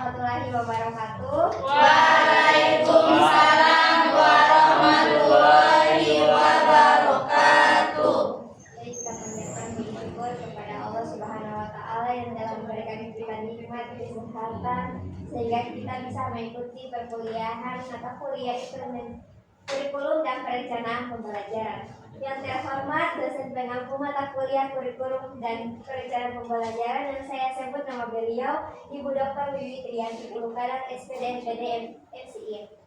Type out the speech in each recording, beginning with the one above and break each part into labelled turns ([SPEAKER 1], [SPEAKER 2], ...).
[SPEAKER 1] warahmatullahi wabarakatuh.
[SPEAKER 2] Waalaikumsalam warahmatullahi wabarakatuh.
[SPEAKER 1] Jadi kita panjatkan puji syukur kepada Allah Subhanahu wa taala yang telah memberikan nikmat kesehatan sehingga kita bisa mengikuti perkuliahan mata kuliah kurikulum dan perencanaan pembelajaran. Yang terhormat dosen pengampu mata kuliah kurikulum dan perencanaan pembelajaran yang saya sebut nama beliau Ibu Dr. Wiwi Triyanti Ulukadan SPD MPD MCI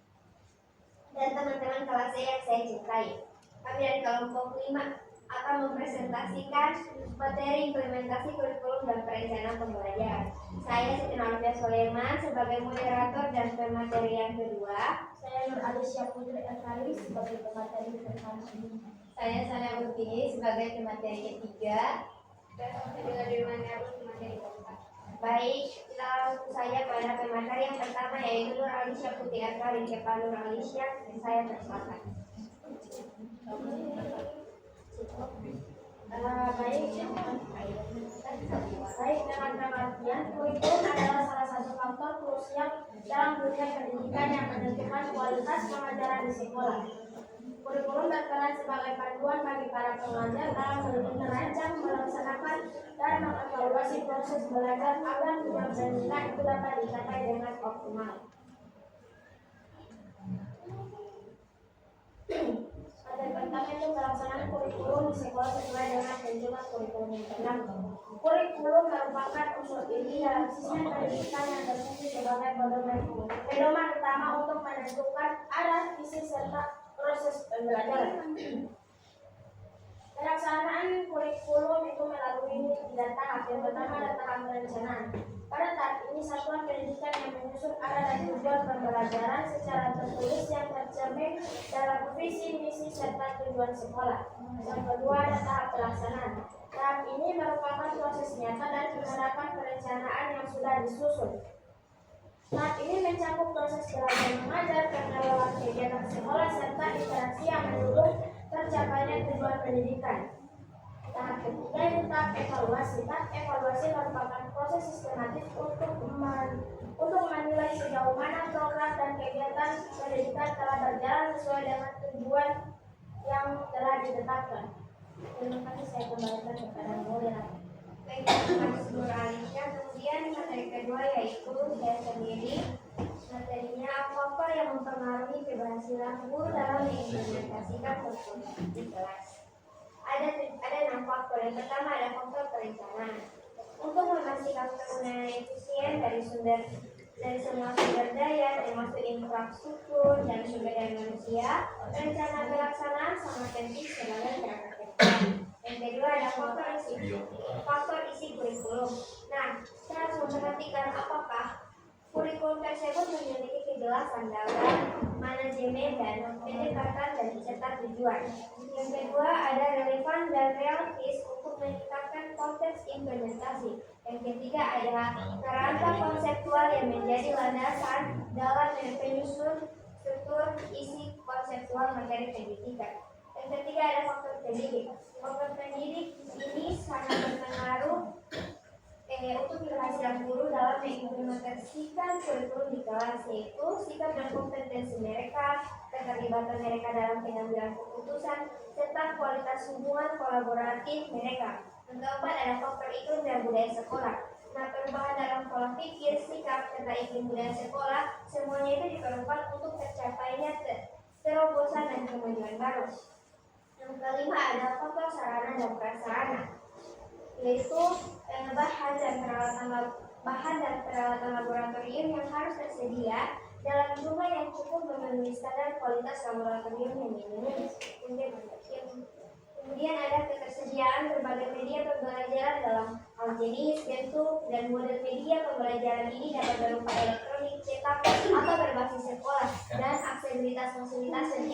[SPEAKER 1] dan teman-teman kelas saya yang saya cintai. Kami dari kelompok 5 akan mempresentasikan materi implementasi kurikulum dan perencanaan pembelajaran. Saya Siti Nurhaliza Sulaiman sebagai moderator dan pemateri yang kedua.
[SPEAKER 3] Saya Nur Alicia Putri Asari sebagai pemateri pertama.
[SPEAKER 1] Saya Sana Butini sebagai pemateri ketiga. Dan saya juga Dirmania pemateri keempat. Baik, kita langsung saja pada pemateri yang pertama yaitu Nur Alicia Putri Asari. Kepada Nur Alicia, saya persilakan.
[SPEAKER 3] Baik teman-teman, kurikulum adalah salah satu faktor krusial dalam dunia pendidikan yang menentukan kualitas pengajaran di sekolah. Kurikulum berperan sebagai panduan bagi para pengajar dalam merancang, melaksanakan, dan mengevaluasi proses belajar agar tujuan pendidikan itu dapat dicapai dengan optimal. Pada pertama itu melaksanakan kurikulum di sekolah sesuai dengan tuntunan kurikulum yang berlaku. Kurikulum merupakan unsur inti dalam sistem pendidikan yang berfungsi sebagai pedoman utama untuk menentukan arah, isi, serta proses pembelajaran. Pelaksanaan kurikulum itu melalui 3 tahap. Yang pertama adalah tahap perencanaan. Pada tahap ini satuan pendidikan yang menyusun arah dan tujuan pembelajaran secara tertulis yang tercermin dalam visi, misi, serta tujuan sekolah. Yang kedua ada tahap pelaksanaan. Tahap ini merupakan proses nyata dan penerapan perencanaan yang sudah disusun. Tahap ini mencakup proses belajar mengajar, pengelolaan kegiatan sekolah, serta interaksi yang mendukung tercapainya tujuan pendidikan. Tahap ketiga itu tahap evaluasi. Tahap evaluasi merupakan proses sistematis untuk menilai sejauh mana program dan kegiatan pendidikan telah berjalan sesuai dengan tujuan yang telah ditetapkan. Terima kasih, saya kembalikan kepada moderator.
[SPEAKER 1] Baik, terima kasih Nur Alicia. Kemudian materi kedua yaitu saya sendiri. Materinya apa yang mempengaruhi keberhasilan guru dalam mengimplementasikan kurikulum di kelas. Ada 6 faktor. Yang pertama ada faktor perencanaan. Untuk memastikan penggunaan efisien dari semua sumber daya, termasuk infrastruktur dan sumber daya manusia, rencana pelaksanaan sangat penting sebagai perangkat kerja. Yang kedua ada faktor isi kurikulum. Nah, kita harus memperhatikan apakah kurikulum tersebut memiliki kejelasan dalam manajemen dan pendekatan dan serta tujuan. Yang kedua ada relevan dan realistis untuk meningkatkan konteks implementasi. Yang ketiga ada kerangka konseptual yang menjadi landasan dalam penyusun struktur isi konseptual materi pendidikan. Yang ketiga ada faktor pendidik. Faktor pendidik ini sangat berpengaruh untuk keberhasilan guru dalam mengimplementasikan kurikulum di kelas, yaitu sikap dan kompetensi mereka, keterlibatan mereka dalam pengambilan keputusan, serta kualitas hubungan kolaboratif mereka. Yang keempat ada faktor iklim dan budaya sekolah. Nah, perubahan dalam pola pikir, sikap, serta iklim budaya sekolah, semuanya itu diperlukan untuk tercapainya terobosan dan kemajuan baru. Yang kelima ada faktor sarana dan prasarana, yaitu bahan dan peralatan laboratorium yang harus tersedia dalam jumlah yang cukup memenuhi standar kualitas laboratorium yang diminati. Kemudian ada ketersediaan berbagai media pembelajaran dalam hal jenis, bentuk, dan model media pembelajaran ini dapat berupa elektronik, cetak, atau berbasis sekolah, dan aksesibilitas fasilitas dan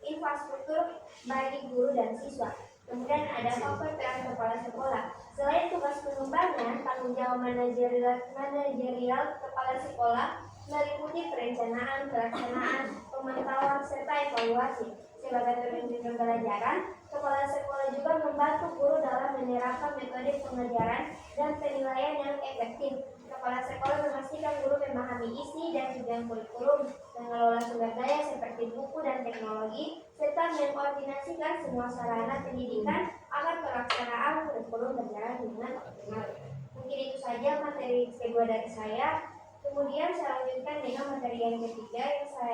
[SPEAKER 1] infrastruktur bagi guru dan siswa. Kemudian ada faktor peran kepala sekolah. Selain tugas pengembangan, tanggung jawab manajerial kepala sekolah meliputi perencanaan, pelaksanaan, pemantauan, serta evaluasi. Sebagai pemimpin pembelajaran, kepala sekolah juga membantu guru dalam menerapkan metode pengajaran dan penilaian yang efektif, Kepala sekolah memastikan guru memahami isi dan tujuan kurikulum, mengelola sumber daya seperti buku dan teknologi, serta mengkoordinasikan semua sarana pendidikan agar pelaksanaan kurikulum berjalan dengan optimal. Mungkin itu saja materi kedua dari saya. Kemudian saya lanjutkan dengan materi yang ketiga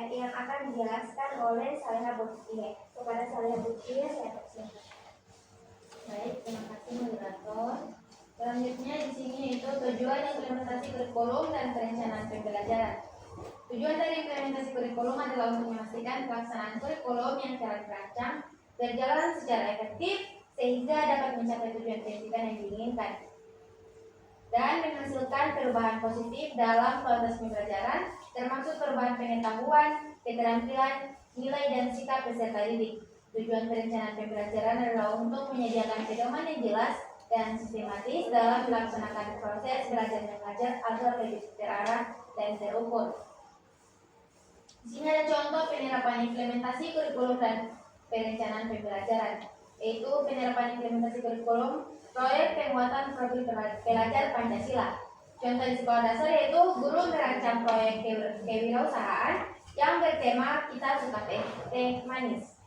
[SPEAKER 1] yang akan dijelaskan oleh Saleha Bukhie. Kepada Saleha Bukhie saya persilakan.
[SPEAKER 2] Baik, terima kasih moderator. Selanjutnya di sini yaitu tujuan implementasi kurikulum dan perencanaan pembelajaran. Tujuan dari implementasi kurikulum adalah untuk memastikan pelaksanaan kurikulum yang telah dirancang berjalan secara efektif sehingga dapat mencapai tujuan pendidikan yang diinginkan dan menghasilkan perubahan positif dalam kualitas pembelajaran, termasuk perubahan pengetahuan, keterampilan, nilai dan sikap peserta didik. Tujuan perencanaan pembelajaran adalah untuk menyediakan pedoman yang jelas dan sistematis dalam melaksanakan proses belajar mengajar agar lebih terarah dan terukur. Di sini ada contoh penerapan implementasi kurikulum dan perencanaan pembelajaran, yaitu penerapan implementasi kurikulum proyek penguatan profil pelajar Pancasila. Contoh di sekolah dasar yaitu guru merancang proyek kewirausahaan yang bertema Kita Suka Teh Manis,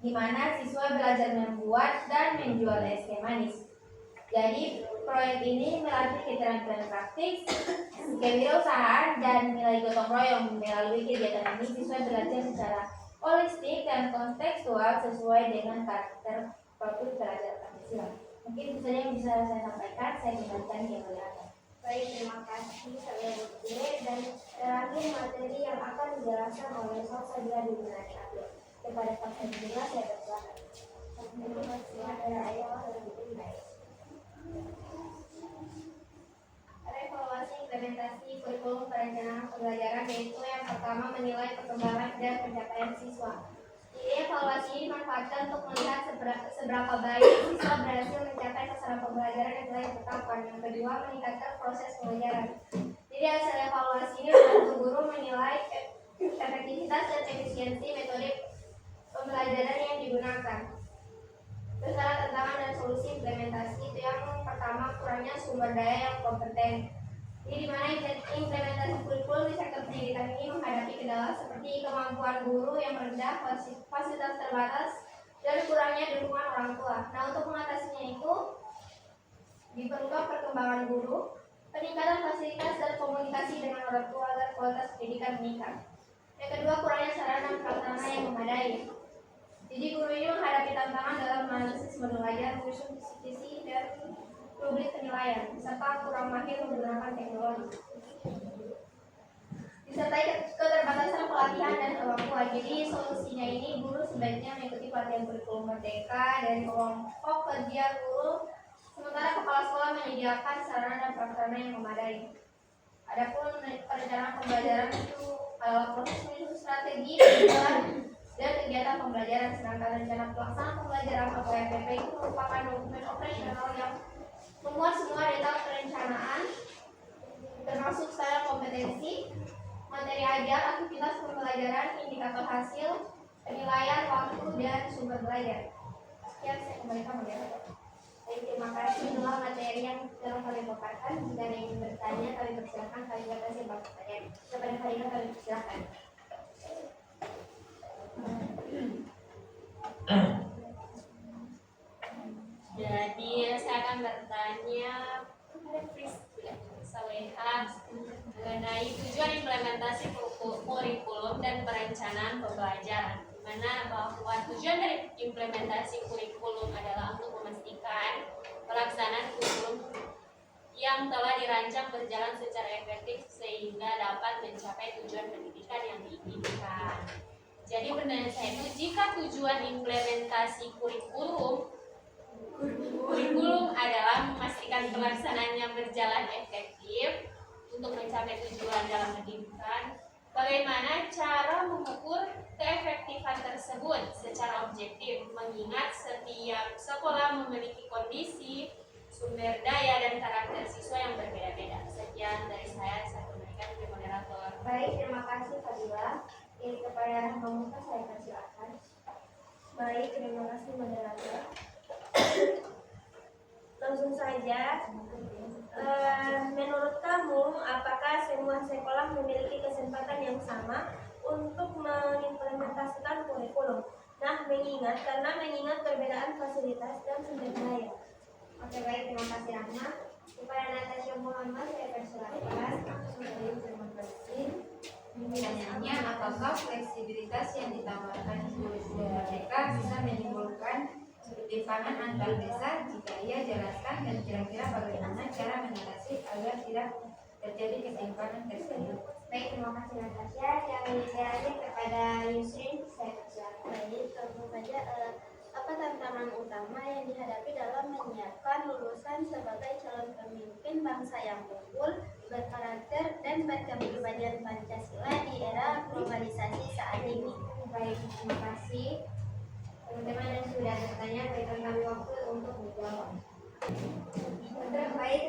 [SPEAKER 2] di mana siswa belajar membuat dan menjual es teh manis. Jadi proyek ini melatih keterampilan praktik, kewirausahaan, dan nilai gotong royong. Melalui kegiatan ini siswa belajar secara holistik dan kontekstual sesuai dengan karakter profil pelajar Pancasila. Mungkin itu saja yang bisa saya sampaikan. Saya kembalikan ke moderator.
[SPEAKER 1] Baik, terima kasih Saleha Bukhie. Dan terakhir materi yang akan dijelaskan oleh Salsabila Dinulari Abdul. Kepada Salsabila saya persilakan. Evaluasi implementasi kurikulum perencanaan pembelajaran, yaitu yang pertama menilai perkembangan dan pencapaian siswa. Jadi evaluasi ini dimanfaatkan untuk melihat seberapa baik siswa berhasil mencapai sasaran pembelajaran yang telah ditetapkan. Yang kedua, meningkatkan proses pembelajaran. Jadi hasil evaluasi ini membantu guru menilai efektivitas dan efisiensi metode pembelajaran yang digunakan. Besaran tantangan dan solusi implementasi itu yang pertama, kurangnya sumber daya yang kompeten. Jadi di mana implementasi kurikulum di sektor pendidikan ini menghadapi kendala seperti kemampuan guru yang rendah, fasilitas terbatas, dan kurangnya dukungan orang tua. Nah, untuk mengatasinya itu diperlukan perkembangan guru, peningkatan fasilitas dan komunikasi dengan orang tua agar kualitas pendidikan meningkat. Yang kedua, kurangnya sarana dan prasarana yang memadai. Jadi guru ini menghadapi tantangan dalam menganalisis menu belajar, menyusun kisi-kisi, dan publik penilaian, serta kurang mahir menggunakan teknologi. Disertai keterbatasan pelatihan dan kemampuan. Jadi solusinya ini guru sebaiknya mengikuti pelatihan kurikulum merdeka dari kelompok kerja guru, sementara kepala sekolah menyediakan sarana dan prasarana yang memadai. Adapun perencanaan pembelajaran itu adalah proses menyusun strategi, tujuan, dan kegiatan pembelajaran, sedangkan rencana pelaksanaan pembelajaran atau RPP itu merupakan dokumen operasional yang memuat semua detail perencanaan termasuk standar kompetensi, materi ajar, aktivitas pembelajaran, indikator hasil, penilaian, waktu, dan sumber belajar. Sekian saya kembalikan moderator. Terima kasih, itulah materi yang telah kami paparkan. Jika ada yang ingin bertanya, kami persilakan. Kami batasi pertanyaan. Kepada kalian kami persilakan.
[SPEAKER 2] Jadi saya akan bertanya kepada Saleha mengenai tujuan implementasi kurikulum dan perencanaan pembelajaran, di mana bahwa tujuan dari implementasi kurikulum adalah untuk memastikan pelaksanaan kurikulum yang telah dirancang berjalan secara efektif sehingga dapat mencapai tujuan pendidikan yang diinginkan. Jadi pertanyaan saya itu, jika tujuan implementasi kurikulum adalah memastikan pelaksanaannya berjalan efektif untuk mencapai tujuan dalam pendidikan, bagaimana cara mengukur keefektifan tersebut secara objektif, mengingat setiap sekolah memiliki kondisi, sumber daya, dan karakter siswa yang berbeda-beda. Sekian dari saya berikan ke moderator.
[SPEAKER 1] Baik, terima kasih Fadila. Kepada Rahma Musa saya persilakan. Baik, terima kasih moderator. Langsung saja
[SPEAKER 3] Menurut kamu, apakah semua sekolah memiliki kesempatan yang sama untuk mengimplementasikan kurikulum? Nah, mengingat perbedaan fasilitas dan sumber daya.
[SPEAKER 1] Oke, baik, terima kasih Rahma. Kepada Natasha Muhammad saya persilahkan. Terima kasih.
[SPEAKER 2] Pertanyaannya, apakah fleksibilitas yang ditawarkan guru mereka bisa menimbulkan ketimpangan antar desa? Jika iya, jelaskan dan kira-kira bagaimana cara mengatasi agar tidak terjadi ketimpangan tersebut.
[SPEAKER 1] Baik, terima kasih Natasha. Jawabannya kepada Yusrin saya persilahkan.
[SPEAKER 3] Baik, tentu saja apa tantangan utama yang dihadapi dalam menyiapkan lulusan sebagai calon pemimpin bangsa yang unggul, berkarakter, dan berkepribadian Pancasila di era globalisasi saat ini?
[SPEAKER 1] Baik, terima kasih teman-teman yang sudah bertanya. Berikan kami waktu untuk menjawab. Baik,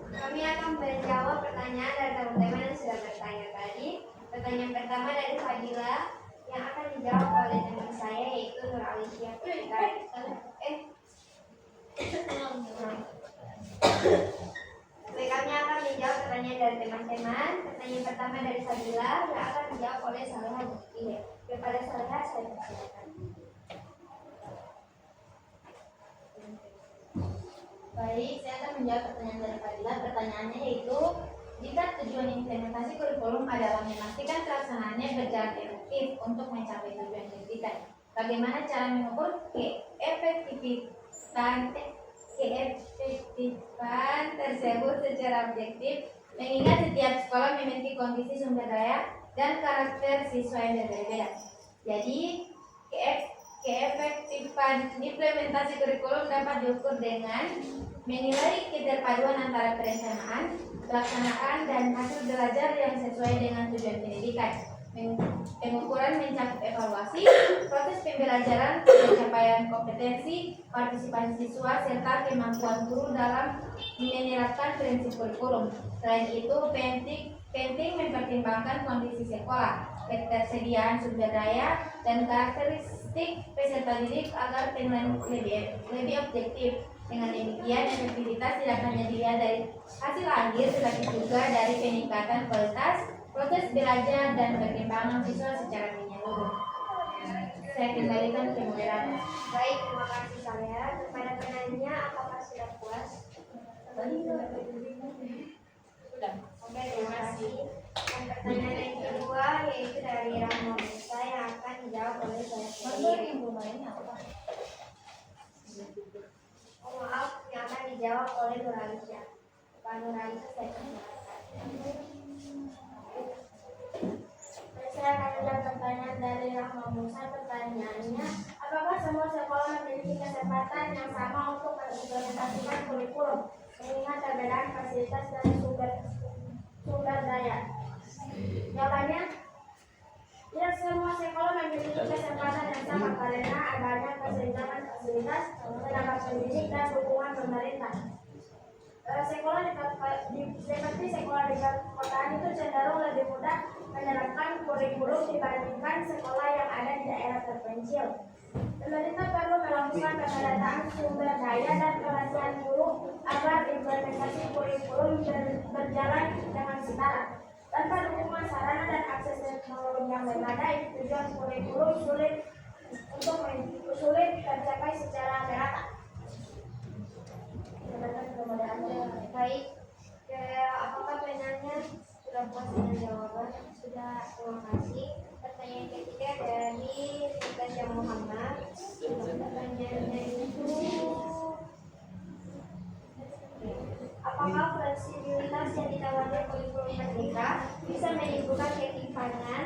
[SPEAKER 1] kami akan menjawab pertanyaan dari teman-teman yang sudah bertanya tadi. Pertanyaan pertama dari Fadila yang akan dijawab oleh teman saya yaitu Nur Alicia. Baik, kami akan menjawab pertanyaan dari teman-teman. Pertanyaan pertama dari Fadila yang akan dijawab oleh Salihah Bukti. Kepada Salihah saya persilakan.
[SPEAKER 2] Baik, saya akan menjawab pertanyaan dari Fadila. Pertanyaannya yaitu, jika tujuan implementasi kurikulum adalah memastikan pelaksanaannya berjalan efektif untuk mencapai tujuan pendidikan, bagaimana cara mengukur keefektifan tersebut secara objektif, mengingat setiap sekolah memiliki kondisi sumber daya dan karakter siswa yang berbeda. Jadi, keefektifan implementasi kurikulum dapat diukur dengan menilai keterpaduan antara perencanaan, pelaksanaan, dan hasil belajar yang sesuai dengan tujuan pendidikan. Pengukuran mencakup evaluasi, proses pembelajaran, pencapaian kompetensi, partisipasi siswa, serta kemampuan guru dalam menerapkan prinsip kurikulum. Selain itu, penting mempertimbangkan kondisi sekolah, ketersediaan sumber daya, dan karakteristik peserta didik agar penilaian lebih objektif. Dengan demikian, efektivitas tidak hanya dilihat dari hasil akhir, tetapi juga dari peningkatan kualitas proses belajar dan perkembangan siswa secara menyeluruh. Saya kembalikan ke moderator.
[SPEAKER 1] Baik, terima kasih saya. Kepada penanya, apakah sudah puas?
[SPEAKER 2] Sudah.
[SPEAKER 1] Oke, terima kasih. Dan pertanyaan yang kedua yaitu dari Rahma Musa yang akan dijawab oleh saya sendiri. Oh, maaf, yang akan dijawab oleh Nur Alicia. Pak Nur Alicia, saya persilakan.
[SPEAKER 3] Saya akan menjawab pertanyaan dari Rahma Musa. Pertanyaannya, apakah semua sekolah memiliki kesempatan yang sama untuk mengimplementasikan kurikulum mengingat perbedaan fasilitas dan sumber daya? Jawabannya, tidak semua sekolah memiliki kesempatan yang sama karena adanya fasilitas, tenaga pendidik, dan dukungan pemerintah. Seperti sekolah di perkotaan itu cenderung lebih mudah menerapkan kurikulum dibandingkan sekolah yang ada di daerah terpencil. Pemerintah perlu melakukan pendataan sumber daya dan pelatihan guru agar implementasi kurikulum berjalan dengan setara. Tanpa dukungan sarana dan akses teknologi yang memadai, tujuan kurikulum sulit tercapai secara merata.
[SPEAKER 1] Baik, apakah penanya sudah puas dengan jawaban? Sudah, terima kasih. Pertanyaan ketiga dari Natasha Muhammad. Pertanyaannya itu, apakah fleksibilitas yang ditawarkan kurikulum merdeka bisa menimbulkan ketimpangan?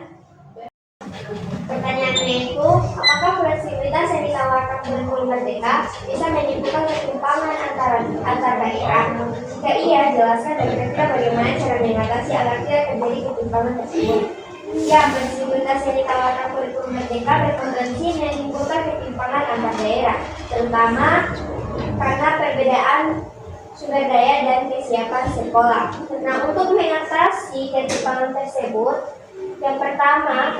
[SPEAKER 1] Pertanyaannya itu, apakah fleksibilitas yang ditawarkan kurikulum merdeka bisa menimbulkan ketimpangan antar daerah? Jika iya, jelaskan dan kira-kira bagaimana cara mengatasi agar tidak terjadi ketimpangan tersebut. Ya, fleksibilitas yang ditawarkan kurikulum merdeka berpotensi menimbulkan ketimpangan antar daerah, terutama karena perbedaan sumber daya dan kesiapan sekolah. Nah, untuk mengatasi ketimpangan tersebut, Yang pertama,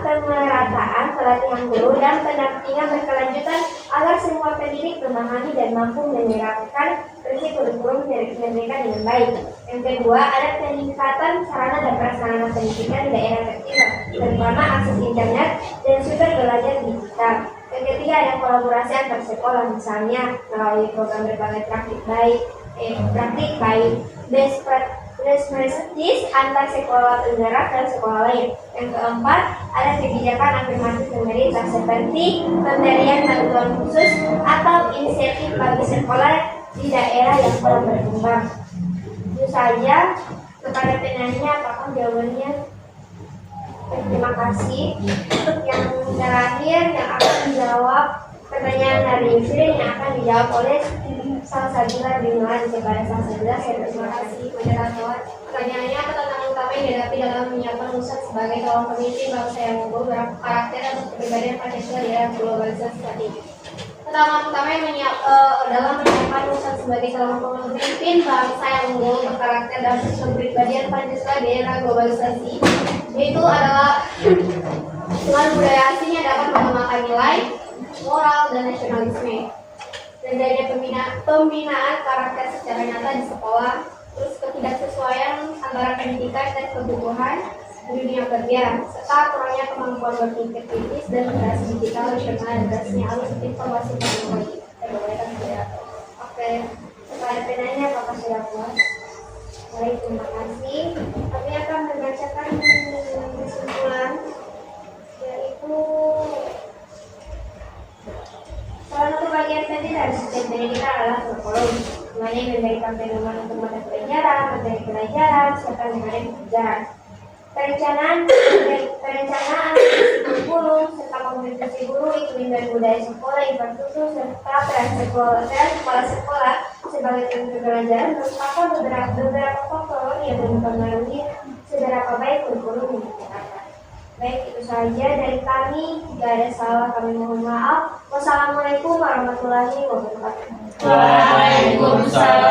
[SPEAKER 1] pemerataan pelatihan guru dan pendampingan berkelanjutan agar semua pendidik memahami dan mampu menerapkan prinsip kurikulum pendidikan dengan baik. Yang kedua, ada peningkatan sarana dan prasarana pendidikan di daerah tertinggal, terutama akses internet dan sumber belajar digital. Yang ketiga, ada kolaborasi antar sekolah, misalnya melalui program berbagai praktik baik, best practice antar sekolah penggerak dan sekolah lain. Yang keempat, ada kebijakan afirmatif pemerintah seperti pemberian bantuan khusus atau insentif bagi sekolah di daerah yang kurang berkembang. Itu saja. Kepada penanya, apakah jawabannya? Terima kasih. Yang terakhir yang akan dijawab pertanyaan dari Yusri yang akan dijawab oleh Salsabila Binoan kepada Salsabila. Terima kasih moderator. Pertanyaannya, apa tantangan utama yang dihadapi dalam menyiapkan Nusa sebagai calon pemimpin bangsa yang unggul berkarakter dan kepribadian Pancasila di era globalisasi saat ini? Tantangan utama yang dalam menyiapkan Nusa sebagai calon pemimpin bangsa yang unggul berkarakter dan kepribadian Pancasila di era globalisasi itu adalah dengan budaya aslinya dapat mengembangkan nilai moral dan nasionalisme. Adanya pembinaan karakter secara nyata di sekolah, terus ketidaksesuaian antara pendidikan dan kebutuhan di dunia kerja, serta kurangnya kemampuan berpikir kritis dan literasi digital nasional dan dasarnya alus informasi teknologi. Oke, kepada penanya apakah sudah puas? Baik, terima kasih. Kami akan membacakan kesimpulan, yaitu salah satu bagian penting dari sistem pendidikan adalah kurikulum. Semuanya memberikan pedoman untuk mata pelajaran, materi pelajaran, serta metode pelajaran. Perencanaan kurikulum serta kompetensi guru, iklim dan budaya sekolah, infrastruktur serta peran kepala sekolah sebagai penentu pelajaran merupakan beberapa faktor yang mempengaruhi seberapa baik kurikulum diciptakan. Baik, itu saja dari kami. Jika ada salah, kami mohon maaf. Wassalamualaikum warahmatullahi wabarakatuh.
[SPEAKER 4] Waalaikumsalam.